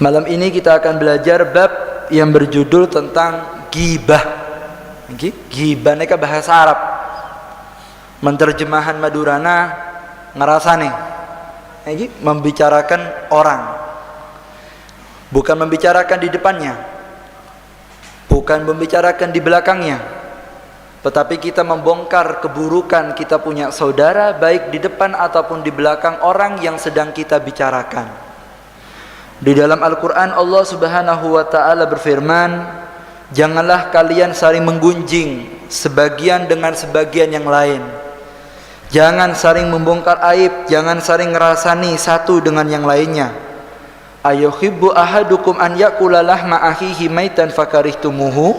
Malam ini kita akan belajar bab yang berjudul tentang ghibah. Ghibah ini bahasa Arab. Menerjemahan Madurana ngerasane. Membicarakan orang. Bukan membicarakan di depannya. Bukan membicarakan di belakangnya. Tetapi kita membongkar keburukan kita punya saudara, baik di depan ataupun di belakang orang yang sedang kita bicarakan. Di dalam Al-Quran Allah subhanahu wa ta'ala berfirman, janganlah kalian saling menggunjing sebagian dengan sebagian yang lain. Jangan saling membongkar aib, jangan saling ngerasani satu dengan yang lainnya. Ayuhibbu ahadukum an yakula lahma akhihi maitan fakarihtumuhu.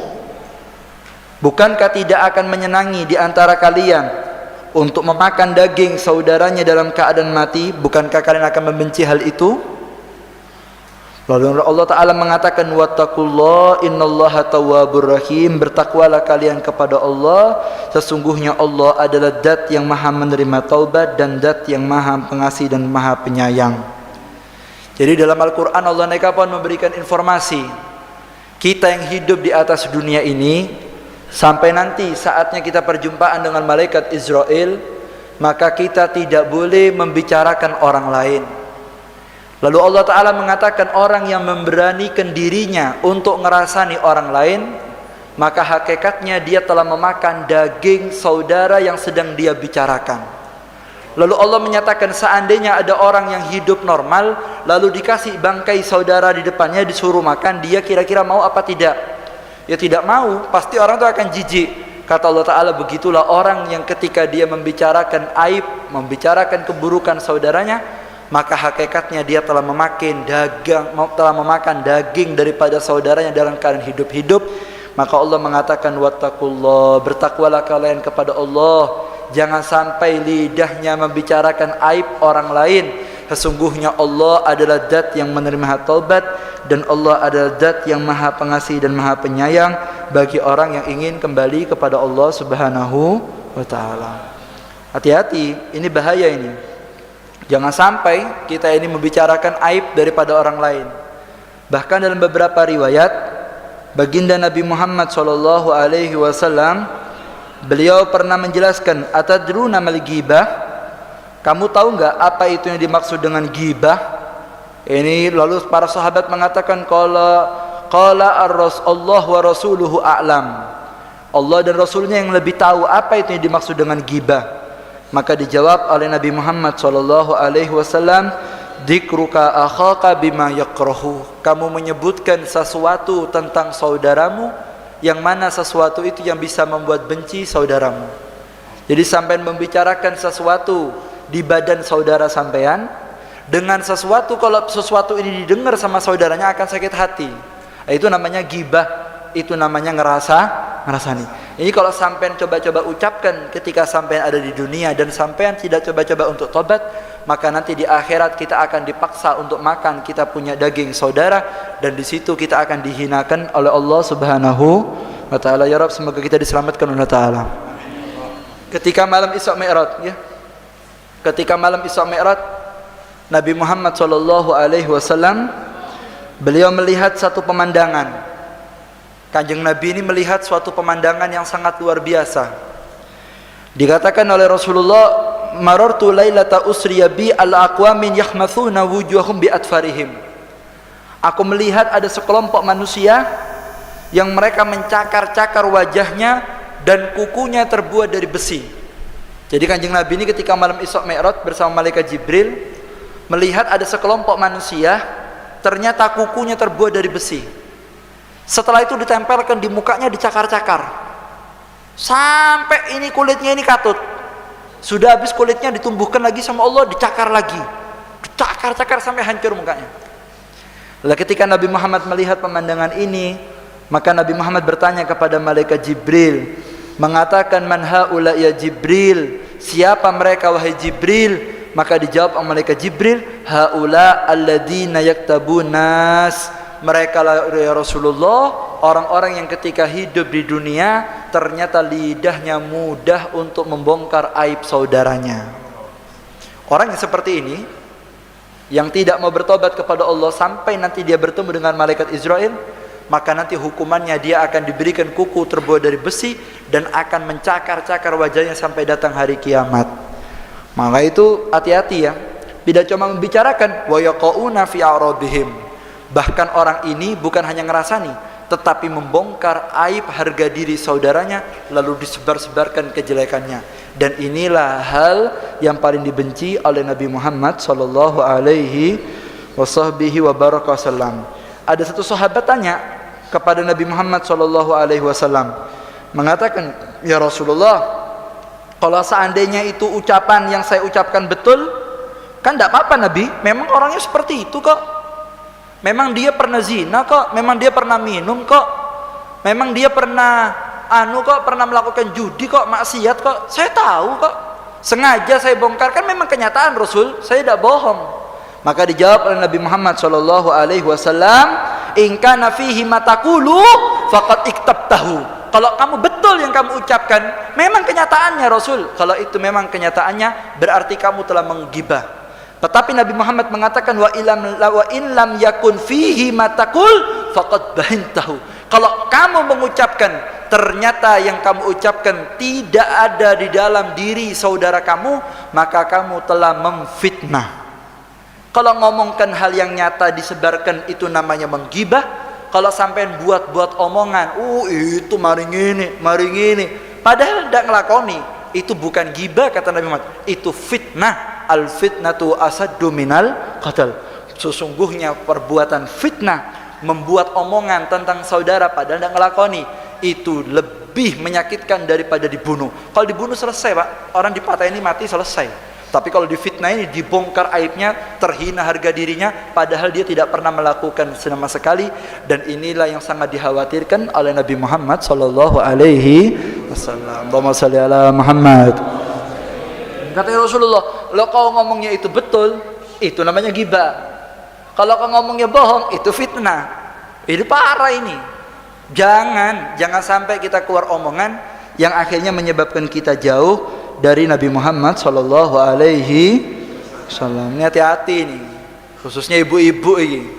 Bukankah tidak akan menyenangi di antara kalian untuk memakan daging saudaranya dalam keadaan mati? Bukankah kalian akan membenci hal itu? Lalu Allah Ta'ala mengatakan, wattaqullaha innallaha tawwabur rahim. Bertakwalah kalian kepada Allah, sesungguhnya Allah adalah zat yang maha menerima taubat dan zat yang maha pengasih dan maha penyayang. Jadi dalam Al-Quran Allah nekapun memberikan informasi, kita yang hidup di atas dunia ini, sampai nanti saatnya kita perjumpaan dengan malaikat Israel, maka kita tidak boleh membicarakan orang lain. Lalu Allah Ta'ala mengatakan, orang yang memberanikan dirinya untuk ngerasani orang lain, maka hakikatnya dia telah memakan daging saudara yang sedang dia bicarakan. Lalu Allah menyatakan, seandainya ada orang yang hidup normal, lalu dikasih bangkai saudara di depannya, disuruh makan, dia kira-kira mau apa tidak? Ya tidak mau, pasti orang itu akan jijik. Kata Allah Ta'ala, begitulah orang yang ketika dia membicarakan aib, membicarakan keburukan saudaranya, maka hakikatnya dia telah memakan daging daripada saudaranya dalam keadaan hidup-hidup. Maka Allah mengatakan, wattaqullah, bertakwalah kalian kepada Allah, jangan sampai lidahnya membicarakan aib orang lain. Sesungguhnya Allah adalah zat yang menerima taubat, dan Allah adalah zat yang maha pengasih dan maha penyayang bagi orang yang ingin kembali kepada Allah subhanahu wa ta'ala. Hati-hati, ini bahaya ini. Jangan sampai kita ini membicarakan aib daripada orang lain. Bahkan dalam beberapa riwayat, baginda Nabi Muhammad SAW, beliau pernah menjelaskan, atadruna mal ghibah? Kamu tahu enggak apa itu yang dimaksud dengan ghibah? Ini lalu para sahabat mengatakan, qala ar-rasulullah wa rasuluhu a'lam. Allah dan Rasulnya yang lebih tahu apa itu yang dimaksud dengan ghibah. Maka dijawab oleh Nabi Muhammad SAW, dzikruka akhaka bima yakrahu. Kamu menyebutkan sesuatu tentang saudaramu, yang mana sesuatu itu yang bisa membuat benci saudaramu. Jadi sampai membicarakan sesuatu di badan saudara sampean dengan sesuatu, kalau sesuatu ini didengar sama saudaranya akan sakit hati. Itu namanya ghibah, itu namanya ngerasani. Ini kalau sampean coba-coba ucapkan ketika sampean ada di dunia dan sampean tidak coba-coba untuk tobat, maka nanti di akhirat kita akan dipaksa untuk makan kita punya daging saudara, dan di situ kita akan dihinakan oleh Allah Subhanahu wa taala. Ya Rabb, semoga kita diselamatkan oleh taala. Ketika malam Isra Mi'raj, ya. Ketika malam Isra Mi'raj, Nabi Muhammad SAW beliau melihat satu pemandangan. Kanjeng Nabi ini melihat suatu pemandangan yang sangat luar biasa. Dikatakan oleh Rasulullah, marartu lailata usriya bi al-aqwamin yakhmathuna wujuhum bi atfarihim. Aku melihat ada sekelompok manusia yang mereka mencakar-cakar wajahnya dan kukunya terbuat dari besi. Jadi Kanjeng Nabi ini ketika malam Isra Mi'raj bersama malaikat Jibril melihat ada sekelompok manusia, ternyata kukunya terbuat dari besi. Setelah itu ditempelkan di mukanya, dicakar-cakar sampai ini kulitnya ini katut. Sudah habis kulitnya ditumbuhkan lagi sama Allah, dicakar lagi, dicakar-cakar sampai hancur mukanya. Lalu ketika Nabi Muhammad melihat pemandangan ini, maka Nabi Muhammad bertanya kepada malaikat Jibril, mengatakan, man haula ya Jibril, siapa mereka wahai Jibril? Maka dijawab oleh malaikat Jibril, haula alladzina yaktabun nas. Mereka ya Rasulullah, orang-orang yang ketika hidup di dunia ternyata lidahnya mudah untuk membongkar aib saudaranya. Orang yang seperti ini yang tidak mau bertobat kepada Allah sampai nanti dia bertemu dengan malaikat Israel, maka nanti hukumannya dia akan diberikan kuku terbuat dari besi dan akan mencakar-cakar wajahnya sampai datang hari kiamat. Maka itu hati-hati ya. Tidak cuma membicarakan wa yaqauna fi a'radihim. Bahkan orang ini bukan hanya ngerasani, tetapi membongkar aib harga diri saudaranya lalu disebar-sebarkan kejelekannya. Dan inilah hal yang paling dibenci oleh Nabi Muhammad sallallahu alaihi wasallam. Ada satu sahabat tanya kepada Nabi Muhammad sallallahu alaihi wasallam, mengatakan, "Ya Rasulullah, kalau seandainya itu ucapan yang saya ucapkan betul, kan tidak apa-apa Nabi, memang orangnya seperti itu kok. Memang dia pernah zina kok, memang dia pernah minum kok, memang dia pernah pernah melakukan judi kok, maksiat kok, saya tahu kok. Sengaja saya bongkar, kan memang kenyataan Rasul, saya tidak bohong." Maka dijawab oleh Nabi Muhammad sallallahu alaihi wasallam, "In kana fihi ma taqulu faqad iktabtahu." Kalau kamu betul yang kamu ucapkan, memang kenyataannya Rasul. Kalau itu memang kenyataannya, berarti kamu telah menggibah. Tetapi Nabi Muhammad mengatakan, wa in lam yakun fihi ma taqul faqad bahintahu. Kalau kamu mengucapkan, ternyata yang kamu ucapkan tidak ada di dalam diri saudara kamu, maka kamu telah memfitnah. Kalau ngomongkan hal yang nyata disebarkan, itu namanya menggibah. Kalau sampai buat-buat omongan, itu maring ini, padahal tidak ngelakoni, itu bukan gibah kata Nabi Muhammad, itu fitnah. Al fitnatu asaddu minal qatl. Sesungguhnya perbuatan fitnah, membuat omongan tentang saudara padahal tidak ngelakoni, itu lebih menyakitkan daripada dibunuh. Kalau dibunuh selesai Pak, orang dipatahin mati selesai. Tapi kalau difitnah ini, dibongkar aibnya, terhina harga dirinya, padahal dia tidak pernah melakukan sama sekali. Dan inilah yang sangat dikhawatirkan oleh Nabi Muhammad sallallahu alaihi wasallam. Allahumma shalli ala Muhammad. Kata Rasulullah, kalau kau ngomongnya itu betul, itu namanya ghibah. Kalau kau ngomongnya bohong, itu fitnah. Ini parah ini. Jangan sampai kita keluar omongan yang akhirnya menyebabkan kita jauh dari Nabi Muhammad sallallahu alaihi wasallam. Ini hati-hati nih, khususnya ibu-ibu ini.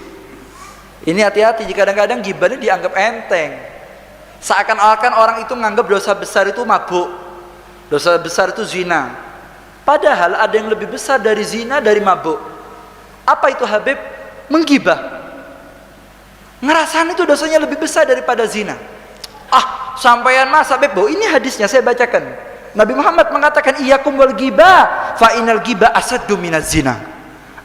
Ini hati-hati, jika kadang-kadang ghibah ini dianggap enteng. Seakan-akan orang itu menganggap dosa besar itu mabuk, dosa besar itu zina. Padahal ada yang lebih besar dari zina, dari mabuk. Apa itu Habib? Menggibah. Ngerasain itu dosanya lebih besar daripada zina. Sampaian mas Habib, ini hadisnya saya bacakan. Nabi Muhammad mengatakan, "Iyyakum wal ghibah, fa innal ghibah asaddu minaz zina."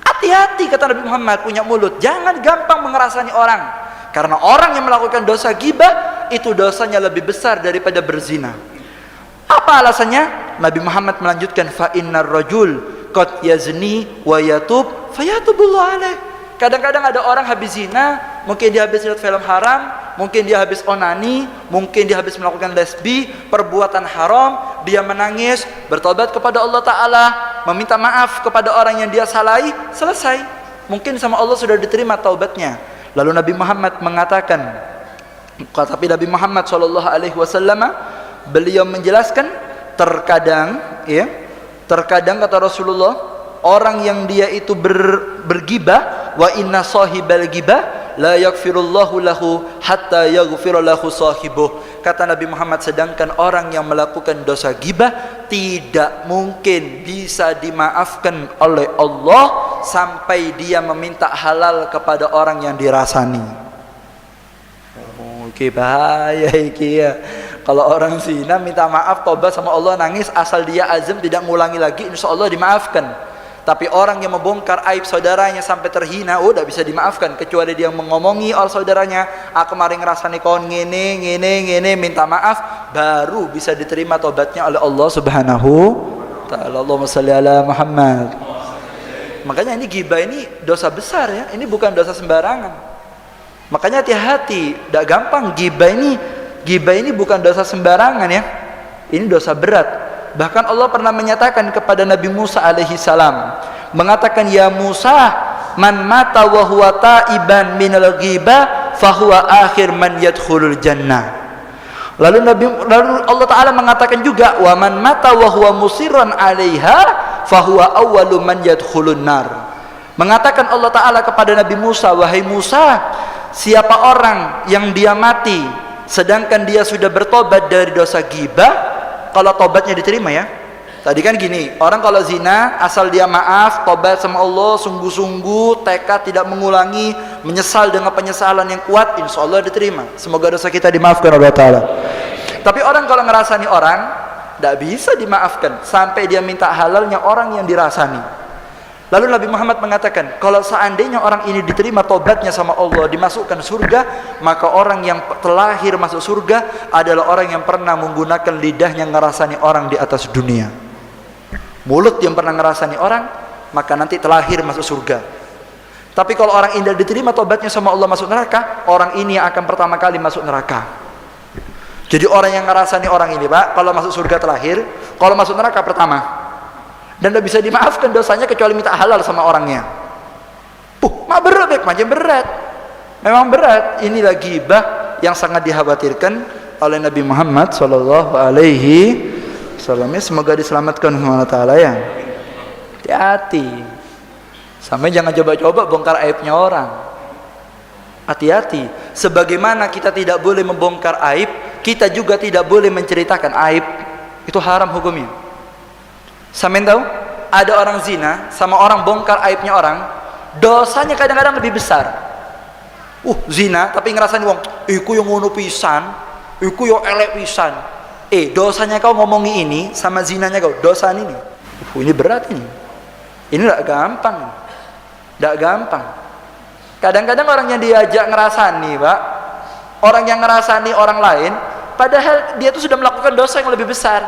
Hati-hati kata Nabi Muhammad, punya mulut, jangan gampang mengerasani orang. Karena orang yang melakukan dosa ghibah, itu dosanya lebih besar daripada berzina. Apa alasannya? Nabi Muhammad melanjutkan, "Fa innar rajul qad yazni wa yatub fayatubullahu alaih." Kadang-kadang ada orang habis zina, mungkin dia habis lihat film haram, mungkin dia habis onani, mungkin dia habis melakukan lesbi, perbuatan haram, dia menangis, bertobat kepada Allah Ta'ala, meminta maaf kepada orang yang dia salahi, selesai. Mungkin sama Allah sudah diterima taubatnya. Lalu Nabi Muhammad mengatakan, tapi Nabi Muhammad SAW, beliau menjelaskan, terkadang kata Rasulullah, orang yang dia itu bergibah, wa inna sahibal gibah la yaghfirullahu lahu hatta yaghfira lahu sahibuh. Kata Nabi Muhammad, sedangkan orang yang melakukan dosa gibah tidak mungkin bisa dimaafkan oleh Allah sampai dia meminta halal kepada orang yang dirasani. Oke, bahaya iki ya. Kalau orang zina minta maaf, tobat sama Allah, nangis, asal dia azam tidak ngulangi lagi, insya Allah dimaafkan. Tapi orang yang membongkar aib saudaranya sampai terhina, tidak bisa dimaafkan, kecuali dia mengomongi orang saudaranya, kemarin ngerasani kon ngene, minta maaf, baru bisa diterima tobatnya oleh Allah Subhanahu Ta'ala. Allahumma shalli ala Muhammad. Makanya ini ghibah ini dosa besar ya, ini bukan dosa sembarangan. Makanya hati-hati, tidak gampang. Ghibah ini bukan dosa sembarangan ya, ini dosa berat. Bahkan Allah pernah menyatakan kepada Nabi Musa alaihi salam, mengatakan, "Ya Musa, man mata wa huwa taiban minal ghibah fahuwa akhir man yadkhulul jannah." Lalu Allah Ta'ala mengatakan juga, "Wa man mata wa huwa musirran 'alaiha fahuwa awwalu man yadkhulun nar." Mengatakan Allah Ta'ala kepada Nabi Musa, wahai Musa, siapa orang yang dia mati sedangkan dia sudah bertobat dari dosa ghibah, kalau tobatnya diterima ya. Tadi kan gini, orang kalau zina asal dia maaf, tobat sama Allah, sungguh-sungguh, tekad tidak mengulangi, menyesal dengan penyesalan yang kuat, insya Allah diterima. Semoga dosa kita dimaafkan oleh Allah Ta'ala. Tapi orang kalau ngerasani orang, tidak bisa dimaafkan sampai dia minta halalnya orang yang dirasani. Lalu Nabi Muhammad mengatakan, kalau seandainya orang ini diterima tobatnya sama Allah, dimasukkan surga, maka orang yang terlahir masuk surga adalah orang yang pernah menggunakan lidahnya ngerasani orang di atas dunia. Mulut yang pernah ngerasani orang, maka nanti terlahir masuk surga. Tapi kalau orang ini diterima tobatnya sama Allah masuk neraka, orang ini yang akan pertama kali masuk neraka. Jadi orang yang ngerasani orang ini, Pak, kalau masuk surga terlahir, kalau masuk neraka pertama. Dan tidak bisa dimaafkan dosanya kecuali minta halal sama orangnya. Berat, macam berat. Memang berat. Inilah ghibah yang sangat dikhawatirkan oleh Nabi Muhammad sallallahu alaihi wasallam. Semoga diselamatkan oleh Allah Ta'ala ya. Hati-hati. Sampai jangan coba-coba bongkar aibnya orang. Hati-hati. Sebagaimana kita tidak boleh membongkar aib, kita juga tidak boleh menceritakan aib. Itu haram hukumnya. Sampeyan tahu? Ada orang zina sama orang bongkar aibnya orang, dosanya kadang-kadang lebih besar. Zina tapi ngerasain wong, iku yang ngono pisan, iku yang elek pisan. Dosanya kau ngomongi ini sama zinanya kau, dosa ini. Ini berat ini. Ini enggak gampang. Enggak gampang. Kadang-kadang orang yang diajak ngerasani, Pak, orang yang ngerasani orang lain, padahal dia itu sudah melakukan dosa yang lebih besar,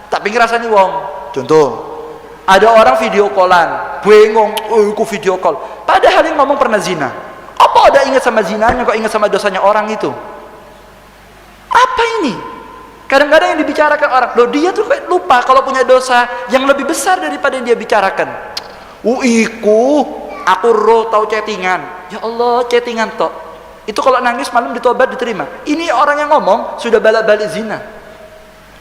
tapi ngerasani wong. Contoh, ada orang video callan, bengong, aku video call, padahal yang ngomong pernah zina. Apa ada ingat sama zinanya, kok ingat sama dosanya orang itu? Apa ini? Kadang-kadang yang dibicarakan orang, loh dia tuh kayak lupa kalau punya dosa yang lebih besar daripada yang dia bicarakan. Aku roh tahu chattingan. Ya Allah, chattingan toh. Itu kalau nangis malam ditobat diterima. Ini orang yang ngomong sudah balik-balik zina.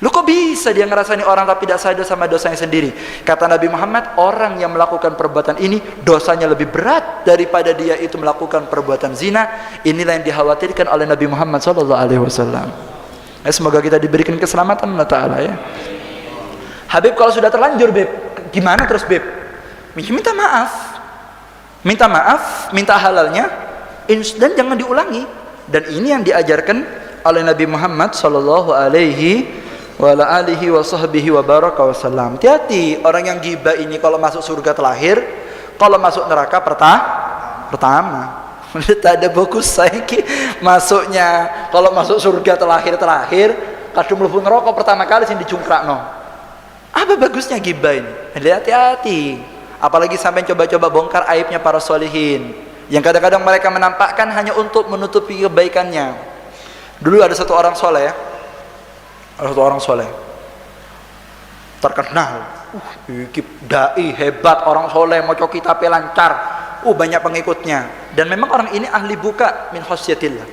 Lu kok bisa dia ngerasani orang tapi tidak sadar sama dosanya sendiri? Kata Nabi Muhammad, orang yang melakukan perbuatan ini dosanya lebih berat daripada dia itu melakukan perbuatan zina. Inilah yang dikhawatirkan oleh Nabi Muhammad SAW. Semoga kita diberikan keselamatan Allah Ta'ala ya. Habib kalau sudah terlanjur, Beb, gimana terus, Beb? Minta maaf. Minta maaf, minta halalnya, dan jangan diulangi. Dan ini yang diajarkan oleh Nabi Muhammad SAW. Hati-hati orang yang ghibah ini kalau masuk surga terlahir, kalau masuk neraka pertama. Tak ada bagus saya masuknya. Kalau masuk surga terlahir kadung mlebu neraka pertama kali sing dicungkrakno. Apa bagusnya ghibah ini? Hati-hati. Apalagi sampai coba-coba bongkar aibnya para solihin, yang kadang-kadang mereka menampakkan hanya untuk menutupi kebaikannya. Dulu ada satu orang soleh ya. Ada satu orang soleh terkenal, dai hebat, orang soleh, maca kitabnya lancar, banyak pengikutnya. Dan memang orang ini ahli buka min khasyatillah.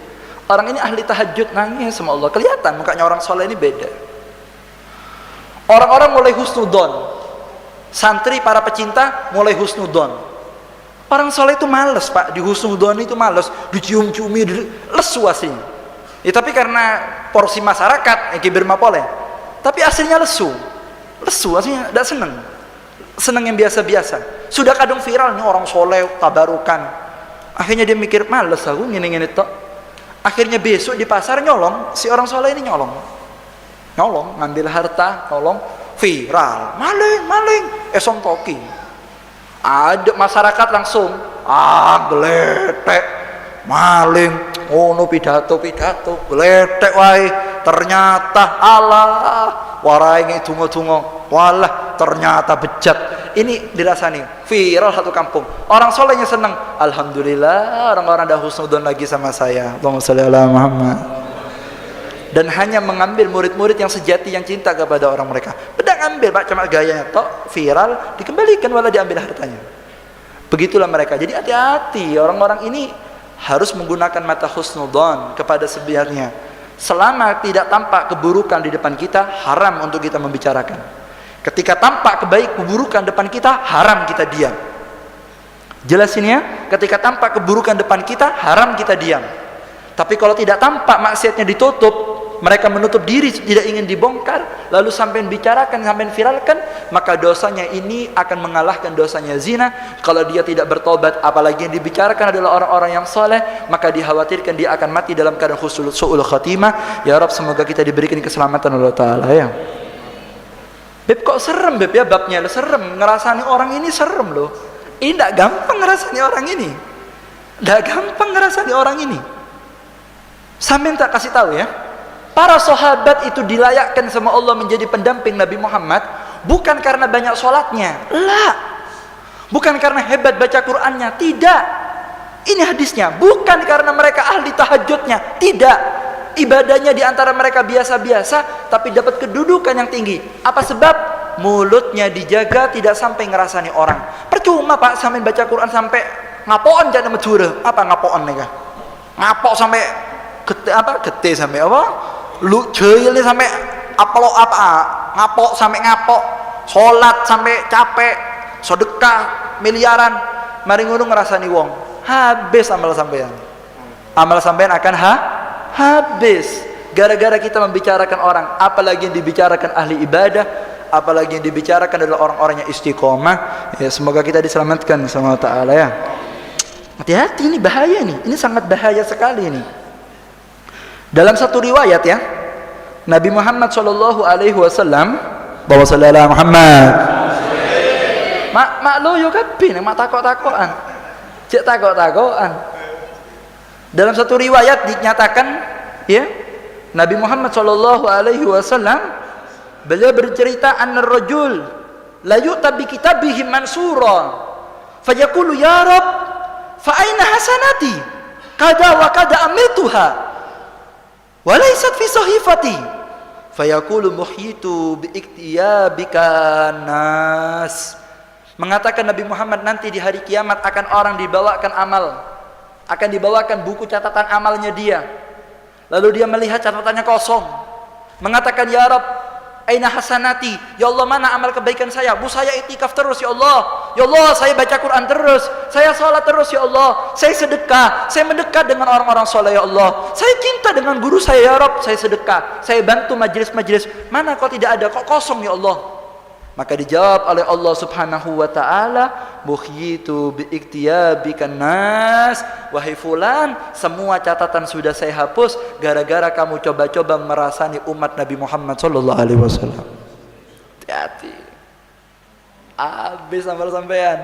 Orang ini ahli tahajud, nangis sama Allah. Kelihatan mukanya orang soleh ini beda. Orang-orang mulai husnudon, santri para pecinta mulai husnudon. Orang soleh itu males, Pak, di husnudon itu males, dicium-ciumi, lesu aslinya. Ya, tapi karena porsi masyarakat yang kibir mapoleh, tapi aslinya lesu aslinya tidak seneng yang biasa-biasa. Sudah kadang viral nih orang soleh tabarukan, akhirnya dia mikir males aku ngene-ngene tok. Akhirnya besok di pasar nyolong, si orang soleh ini nyolong ngambil harta, nyolong, viral, maling esom toki. Ada masyarakat langsung geletek maling, no pidato geletek wae, ternyata Allah warai ngitungo-tungo, walah ternyata bejat. Ini dirasani viral satu kampung, orang solehnya senang, alhamdulillah orang-orang dah husnudon lagi sama saya, Allahumma sholli ala Muhammad. Dan hanya mengambil murid-murid yang sejati, yang cinta kepada orang mereka. Beda ngambil, Pak, cuma gayanya tok viral, dikembalikan malah diambil hartanya. Begitulah mereka. Jadi hati-hati, orang-orang ini harus menggunakan mata husnudon kepada sebenarnya. Selama tidak tampak keburukan di depan kita, haram untuk kita membicarakan. Ketika tampak keburukan depan kita, haram kita diam. Jelas ini ya, ketika tampak keburukan depan kita, haram kita diam. Tapi kalau tidak tampak maksiatnya ditutup, mereka menutup diri, tidak ingin dibongkar, lalu sampai bicarakan, sampai viralkan, maka dosanya ini akan mengalahkan dosanya zina. Kalau dia tidak bertobat, apalagi yang dibicarakan adalah orang-orang yang soleh, maka dikhawatirkan dia akan mati dalam keadaan su'ul khatimah. Ya Rabb, semoga kita diberikan keselamatan Allah Ta'ala ya. Beb, kok serem Beb ya babnya? Serem, ngerasani orang ini serem loh. Ini tidak gampang ngerasani orang ini. Tidak gampang ngerasani orang ini. Sampai tak kasih tahu ya. Para sahabat itu dilayakkan sama Allah menjadi pendamping Nabi Muhammad bukan karena banyak sholatnya. Lah. Bukan karena hebat baca Qur'annya. Tidak. Ini hadisnya. Bukan karena mereka ahli tahajudnya. Tidak. Ibadahnya di antara mereka biasa-biasa tapi dapat kedudukan yang tinggi. Apa sebab? Mulutnya dijaga tidak sampai ngerasani orang. Percuma Pak sampai baca Quran sampai ngapoan jangan majure. Apa ngapoan nih kah? Ngapok sampai gete sampai apa? Lu jahil sampai ngapok sampai ngapok. Salat sampai capek. Sedekah miliaran. Mari ngono ngerasani wong. Habis amal sampean. Amal sampean akan habis gara-gara kita membicarakan orang, apalagi yang dibicarakan ahli ibadah, apalagi yang dibicarakan adalah orang-orang yang istiqomah. Ya, semoga kita diselamatkan sama Allah Ta'ala ya. Hati-hati, ini bahaya nih, ini sangat bahaya sekali ini. Dalam satu riwayat ya, Nabi Muhammad SAW, bahwa sallallahu Muhammad mak lo yo kabeh mak takok-takokan cek takok-takokan. Dalam satu riwayat dinyatakan ya, Nabi Muhammad SAW beliau bercerita anna rajul la yu'ta bi kitabihi mansura fayaqulu ya Rabb fa aina hasanati kada wa kada amiltuha wa laysat fi sahifati fayaqulu muhyitu bi iktiyabika nas. Mengatakan Nabi Muhammad nanti di hari kiamat akan orang dibawakan amal, akan dibawakan buku catatan amalnya dia. Lalu dia melihat catatannya kosong. Mengatakan, ya Rabb, aina hasanati? Ya Allah, mana amal kebaikan saya? Bu, saya itikaf terus ya Allah. Ya Allah, saya baca Quran terus. Saya sholat terus ya Allah. Saya sedekah. Saya mendekat dengan orang-orang soleh ya Allah. Saya cinta dengan guru saya ya Rabb. Saya sedekah. Saya bantu majelis-majelis. Mana kok tidak ada? Kok kosong ya Allah? Maka dijawab oleh Allah Subhanahu wa ta'ala, muhyitu biiktiyabikan nas. Wahai fulan, semua catatan sudah saya hapus gara-gara kamu coba-coba merasani umat Nabi Muhammad sallallahu alaihi wasallam. Hati-hati. Habis amal sampean.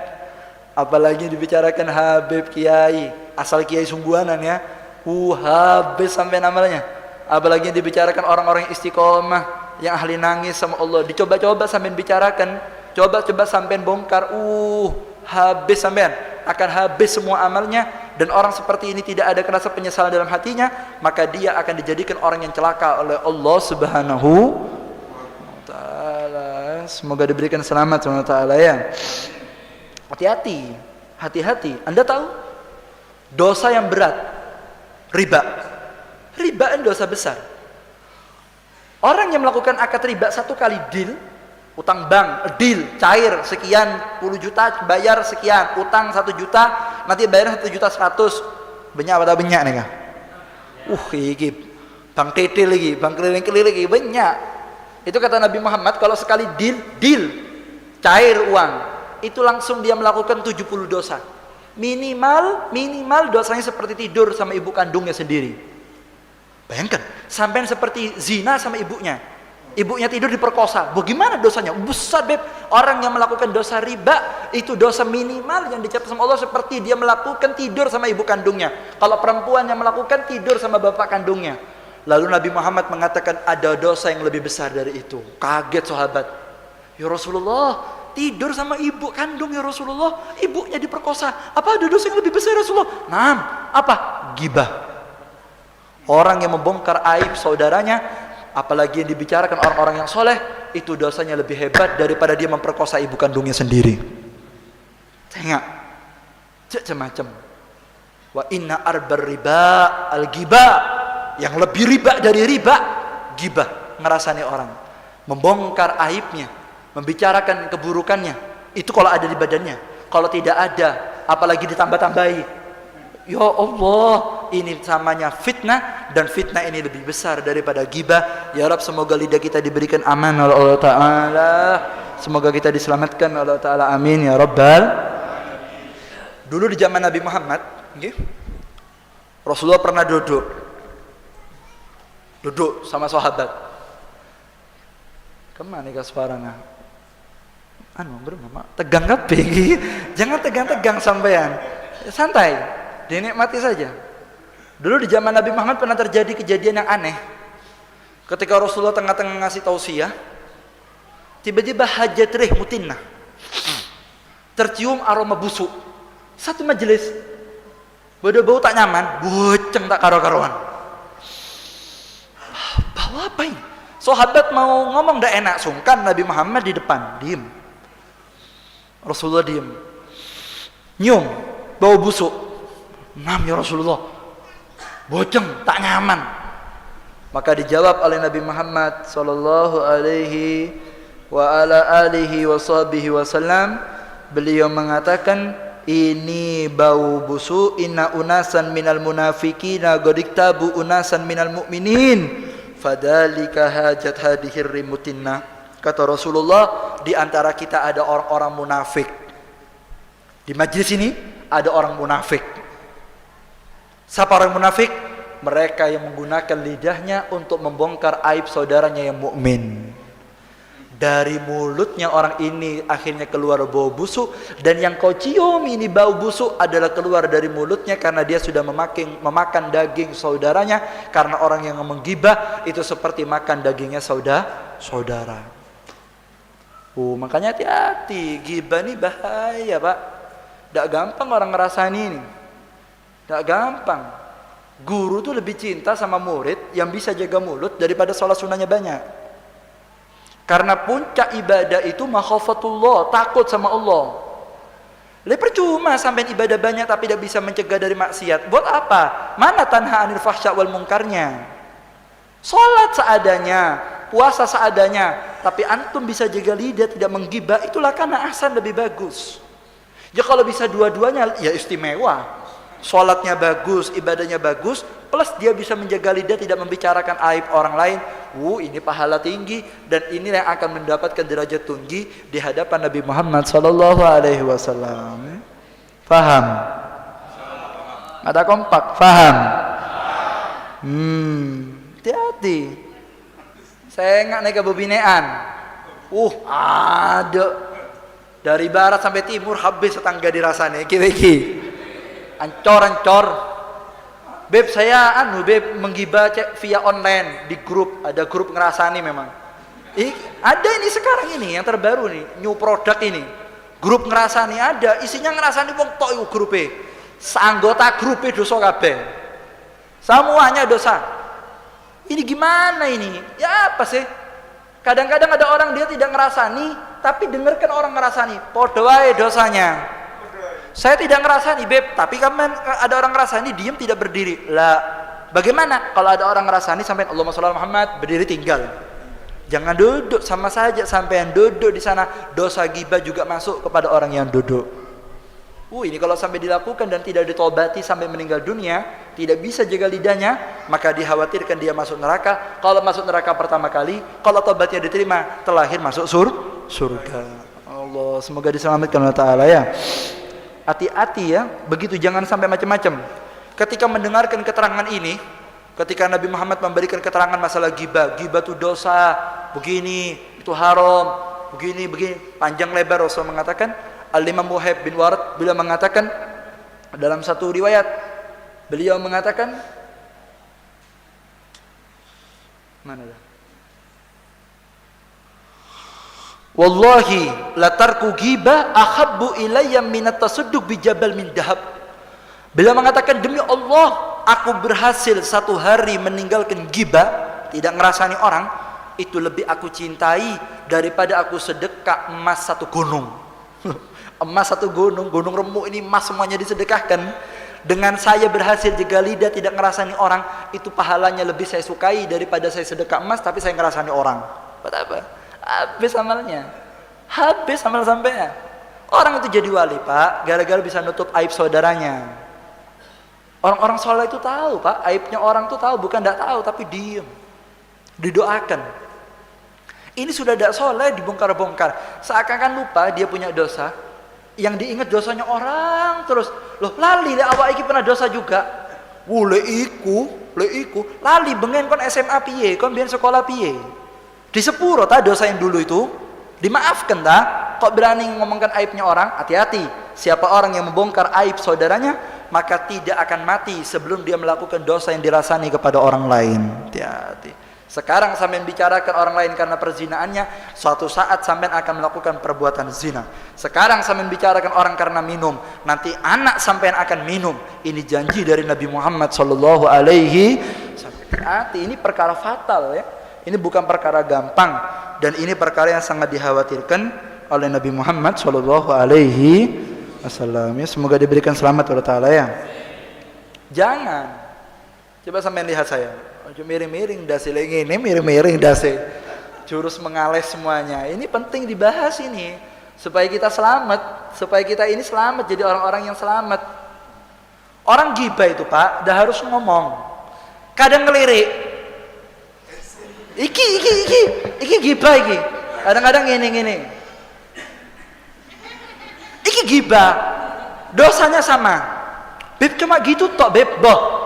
Apalagi dibicarakan Habib Kiai, asal Kiai sungguhanan ya. Habis sampean amalnya. Apalagi dibicarakan orang-orang istiqomah yang ahli nangis sama Allah, dicoba-coba sampean bicarakan, coba-coba sampean bongkar, habis sampean, akan habis semua amalnya. Dan orang seperti ini tidak ada rasa penyesalan dalam hatinya, maka dia akan dijadikan orang yang celaka oleh Allah Subhanahu wa ta'ala. Semoga diberikan selamat sama Allah Ta'ala ya. Hati-hati, hati-hati. Anda tahu dosa yang berat, riba ini dosa besar. Orang yang melakukan akad riba satu kali deal, utang bank, deal, cair, sekian, 10 juta, bayar sekian, utang 1 juta, nanti bayar 1.100.000. Banyak apa banyak nih kah? Iki bang tete lagi, bang keliling-keliling lagi, banyak. Itu kata Nabi Muhammad, kalau sekali deal, cair uang, itu langsung dia melakukan 70 dosa. Minimal dosanya seperti tidur sama ibu kandungnya sendiri. Bayangkan, sampai seperti zina sama ibunya. Ibunya tidur diperkosa. Bagaimana dosanya? Besar, Beb. Orang yang melakukan dosa riba, itu dosa minimal yang dicatat sama Allah seperti dia melakukan tidur sama ibu kandungnya. Kalau perempuan yang melakukan tidur sama bapak kandungnya. Lalu Nabi Muhammad mengatakan ada dosa yang lebih besar dari itu. Kaget sahabat. Ya Rasulullah, tidur sama ibu kandung ya Rasulullah. Ibunya diperkosa. Apa ada dosa yang lebih besar ya Rasulullah? Naam. Apa? Gibah. Orang yang membongkar aib saudaranya, apalagi yang dibicarakan orang-orang yang soleh, itu dosanya lebih hebat daripada dia memperkosa ibu kandungnya sendiri. Tengok, macam-macam. Wa inna arbar riba al-gibah. Yang lebih riba dari riba, gibah, ngerasani orang, membongkar aibnya, membicarakan keburukannya. Itu kalau ada di badannya. Kalau tidak ada, apalagi ditambah-tambahi. Ya Allah, ini namanya fitnah, dan fitnah ini lebih besar daripada ghibah. Ya Rabb, semoga lidah kita diberikan aman oleh Allah Ta'ala, semoga kita diselamatkan oleh Allah Ta'ala, amin ya Rabbal. Dulu di zaman Nabi Muhammad, Rasulullah pernah duduk sama sahabat. Kemana ke suaranya? Bermama tegang kabeh. Jangan tegang-tegang sampean. Santai, dinikmati saja. Dulu di zaman Nabi Muhammad pernah terjadi kejadian yang aneh. Ketika Rasulullah tengah-tengah ngasih tausiah, tiba-tiba hajat rih mutinnah. Tercium aroma busuk. Satu majelis, bau tak nyaman, boceng tak karo-karoan. Bau apa ini? Sahabat mau ngomong ndak enak, sungkan Nabi Muhammad di depan, diem. Rasulullah diem. Nyium, bau busuk. Nam ya Rasulullah, boceng tak nyaman. Maka dijawab oleh Nabi Muhammad sallallahu alaihi wa ala alihi wasallam, beliau mengatakan, ini bau busuk, inna unasan minal munafiqina godiktabu unasan minal mu'minin fadhalika hajat hadihir rimutinna. Kata Rasulullah, di antara kita ada orang-orang munafik. Di majlis ini ada orang munafik. Siapa orang munafik? Mereka yang menggunakan lidahnya untuk membongkar aib saudaranya yang mukmin. Dari mulutnya orang ini akhirnya keluar bau busuk, dan yang kau cium ini bau busuk adalah keluar dari mulutnya karena dia sudah memakan daging saudaranya. Karena orang yang menggibah itu seperti makan dagingnya saudara. Makanya hati-hati, gibah ini bahaya Pak. Tidak gampang orang ngerasain ini, tidak gampang. Guru tuh lebih cinta sama murid yang bisa jaga mulut daripada sholat sunnahnya banyak. Karena puncak ibadah itu makhafatullah, takut sama Allah. Percuma sampai ibadah banyak tapi tidak bisa mencegah dari maksiat. Buat apa? Mana tanha anil fahsya wal mungkarnya? Salat seadanya, puasa seadanya, tapi antum bisa jaga lidah tidak menggibah, itulah karena ahsan lebih bagus. Ya kalau bisa dua-duanya ya istimewa. Salatnya bagus, ibadahnya bagus, plus dia bisa menjaga lidah tidak membicarakan aib orang lain. Ini pahala tinggi, dan ini yang akan mendapatkan derajat tinggi di hadapan Nabi Muhammad sallallahu alaihi wasallam. Faham? Ada kompak, faham? Hati-hati. Saya nggak naik ke bebinean. Ada dari barat sampai timur habis tetangga dirasanya. Iki. Ancor. Beb saya beb menggibah via online di grup, ada grup ngerasani memang. Ada ini sekarang ini yang terbaru nih, new product ini. Grup ngerasani ada, isinya ngerasani wong tok iku grupe. Anggota grupe dosa kabeh. Semuanya dosa. Ini gimana ini? Ya apa sih? Kadang-kadang ada orang dia tidak ngerasani, tapi dengarkan orang ngerasani, podo wae dosanya. Saya tidak ngerasani beb, tapi kan ada orang ngerasani diem tidak berdiri. Lah, bagaimana kalau ada orang ngerasani sampai Allahumma sholli ala Muhammad berdiri tinggal? Jangan duduk, sama saja sampai yang duduk di sana dosa ghibah juga masuk kepada orang yang duduk. Ini kalau sampai dilakukan dan tidak ditobati sampai meninggal dunia, tidak bisa jaga lidahnya, maka dikhawatirkan dia masuk neraka. Kalau masuk neraka pertama kali, kalau tobatnya diterima, terlahir masuk surga. Allah, semoga diselamatkan Allah Ta'ala ya. Hati-hati ya, begitu jangan sampai macam-macam. Ketika mendengarkan keterangan ini, ketika Nabi Muhammad memberikan keterangan masalah ghibah itu dosa, begini, itu haram, begini, panjang lebar. Rasul mengatakan, Al-Imam Wahib bin Warad beliau mengatakan dalam satu riwayat, beliau mengatakan, mana dah? Wallahi la tarku ghibah ahabbu ilayya minat tasudduq bi jabal min dahab. Beliau mengatakan, demi Allah, aku berhasil satu hari meninggalkan ghibah, tidak ngerasani orang, itu lebih aku cintai daripada aku sedekah emas satu gunung. Emas satu gunung remuk ini emas semuanya disedekahkan. Dengan saya berhasil jaga lidah tidak ngerasani orang, itu pahalanya lebih saya sukai daripada saya sedekah emas tapi saya ngerasani orang. Buat apa? Habis amalnya, habis amal sampean. Orang itu jadi wali, Pak, gara-gara bisa nutup aib saudaranya. Orang-orang soleh itu tahu, Pak, aibnya orang itu tahu, bukan tidak tahu, tapi diem, didoakan. Ini sudah tidak soleh, dibongkar-bongkar, seakan-akan lupa dia punya dosa, yang diingat dosanya orang terus. Loh, lali lah awak iki pernah dosa juga. Leiku, lali bengen kon SMA piye, kon biyen sekolah piye. Di sepuro ta dosa yang dulu itu, dimaafkan ta? Kok berani ngomongkan aibnya orang? Hati-hati. Siapa orang yang membongkar aib saudaranya, maka tidak akan mati sebelum dia melakukan dosa yang dirasani kepada orang lain. Hati-hati. Sekarang sampean bicarakan orang lain karena perzinaannya, suatu saat sampean akan melakukan perbuatan zina. Sekarang sampean bicarakan orang karena minum, nanti anak sampean akan minum. Ini janji dari Nabi Muhammad sallallahu alaihi wasallam. Hati, ini perkara fatal ya. Ini bukan perkara gampang, dan ini perkara yang sangat dikhawatirkan oleh Nabi Muhammad sallallahu alaihi wasallam. Ya, semoga diberikan selamat oleh Ta'ala ya. Jangan. Coba sampean lihat saya. Miring-miring dasi lagi ini, miring-miring dasi. Jurus mengalih semuanya. Ini penting dibahas ini supaya kita selamat, supaya kita ini selamat jadi orang-orang yang selamat. Orang gibah itu, Pak, dah harus ngomong. Kadang ngelirik. Iki gibah iki. Kadang-kadang gini. Iki gibah, dosanya sama. Beb cuma gitu tok, beb, boh.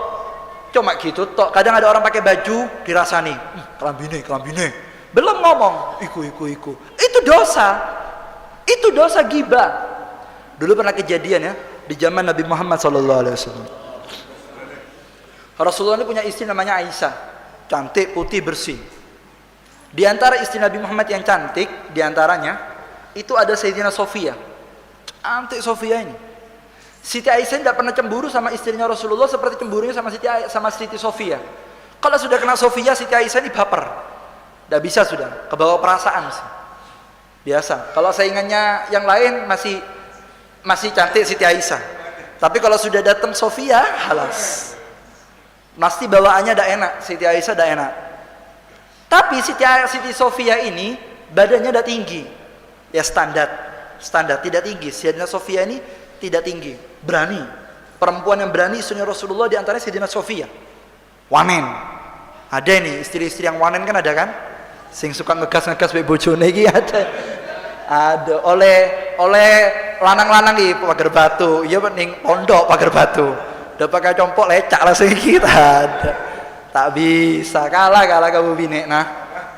Cuma gitu tok. Kadang ada orang pakai baju dirasani, kelambine. Belum ngomong, iku. Itu dosa. Itu dosa gibah. Dulu pernah kejadian ya di zaman Nabi Muhammad SAW. Rasulullah ini punya istri namanya Aisyah, cantik, putih, bersih. Di antara istri Nabi Muhammad yang cantik, di antaranya itu ada Sayyidina Sofia. Cantik Sofia ini. Siti Aisyah tidak pernah cemburu sama istrinya Rasulullah seperti cemburunya sama Siti Sofia. Kalau sudah kena Sofia, Siti Aisyah ini baper. Tidak bisa sudah, kebawa perasaan. Biasa. Kalau saingannya yang lain masih cantik Siti Aisyah. Tapi kalau sudah datang Sofia, halas. Pasti bawaannya tidak enak, Siti Aisyah tidak enak. Tapi Siti Sofia ini badannya tidak tinggi. Ya standar, tidak tinggi. Sayyidina Sofia ini tidak tinggi, berani. Perempuan yang berani istrinya Rasulullah di antaranya Sayyidina Sofia. Wanen. Ada ini istri-istri yang wanen kan ada kan? Sing suka ngegas bae bojone iki ada. Ada oleh lanang-lanang di pagar batu. Iya ning pondok pagar batu. Udah pakai compok lecak langsung kita ada. Tak bisa kalah kamu bini. Nah,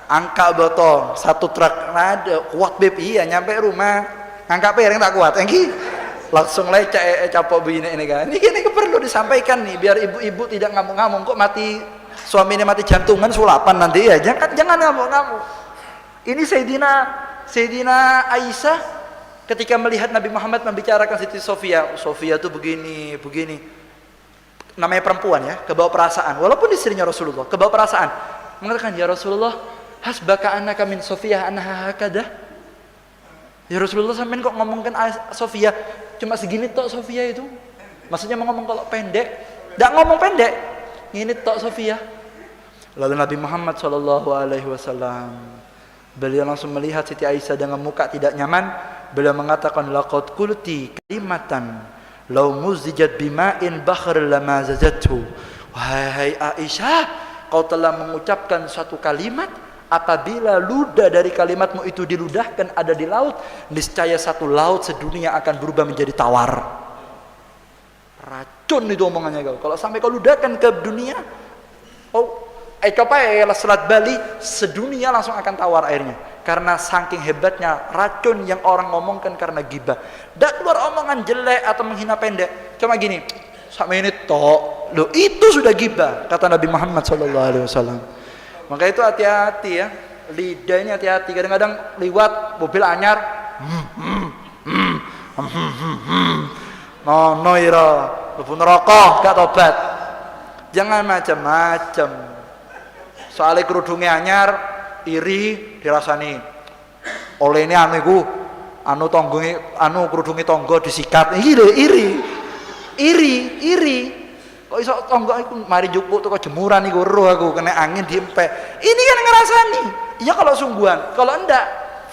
angkat botol satu truk ada kuat beb iya nyampe rumah. Angkat piring tak kuat, langsung lecek capok begini ini kan. Ini perlu disampaikan nih biar ibu-ibu tidak ngamuk-ngamuk kok mati suaminya mati jantungan sulapan nanti ya. Jangan ngamuk-ngamuk. Ini Sayyidina Aisyah ketika melihat Nabi Muhammad membicarakan Siti Sofia tuh begini. Namanya perempuan ya, kebawa perasaan. Walaupun istrinya Rasulullah, kebawa perasaan. Mengatakan, "Ya Rasulullah, hasbaka annaka min Sofia anha hakadah." Ya Rasulullah sampean kok ngomongkan Sofia cuma segini tok Sofia itu. Maksudnya mau ngomong kalau pendek, enggak ngomong pendek. Ini tok Sofia. Lalu Nabi Muhammad SAW beliau langsung melihat Siti Aisyah dengan muka tidak nyaman. Beliau mengatakan laqad qulti kalimatan law muzijat bima'in bahr lama zajathu. Wahai Aisyah, kau telah mengucapkan suatu kalimat, apabila ludah dari kalimatmu itu diludahkan ada di laut, niscaya satu laut sedunia akan berubah menjadi tawar. Racun itu omongannya kau. Kalau sampai kau ludahkan ke dunia, coba ya Selat Bali, sedunia langsung akan tawar airnya. Karena saking hebatnya racun yang orang ngomongkan karena gibah. Dan keluar omongan jelek atau menghina pendek. Cuma gini, sama ini tok. Loh, itu sudah gibah, kata Nabi Muhammad SAW. Maka itu hati-hati ya, lidah ini hati-hati. Kadang-kadang liwat mobil anyar, no ira, lebu neraka, gak tobat. Jangan macam-macam. Soalnya kerudungnya anyar, iri dirasani. Oleh ini kerudungi tonggo disikat. Iri. Kok iso tonggo iku mari jupuk teko jemuran iku roh aku kena angin diempek. Ini kan ngerasani. Iya kalau sungguhan, kalau enggak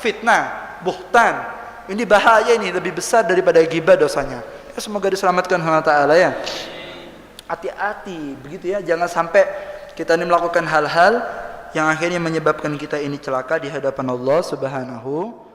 fitnah, buhtan. Ini bahaya, ini lebih besar daripada ghibah dosanya. Ya, semoga diselamatkan Allah Ta'ala ya. Hati-hati begitu ya, jangan sampai kita ini melakukan hal-hal yang akhirnya menyebabkan kita ini celaka di hadapan Allah Subhanahu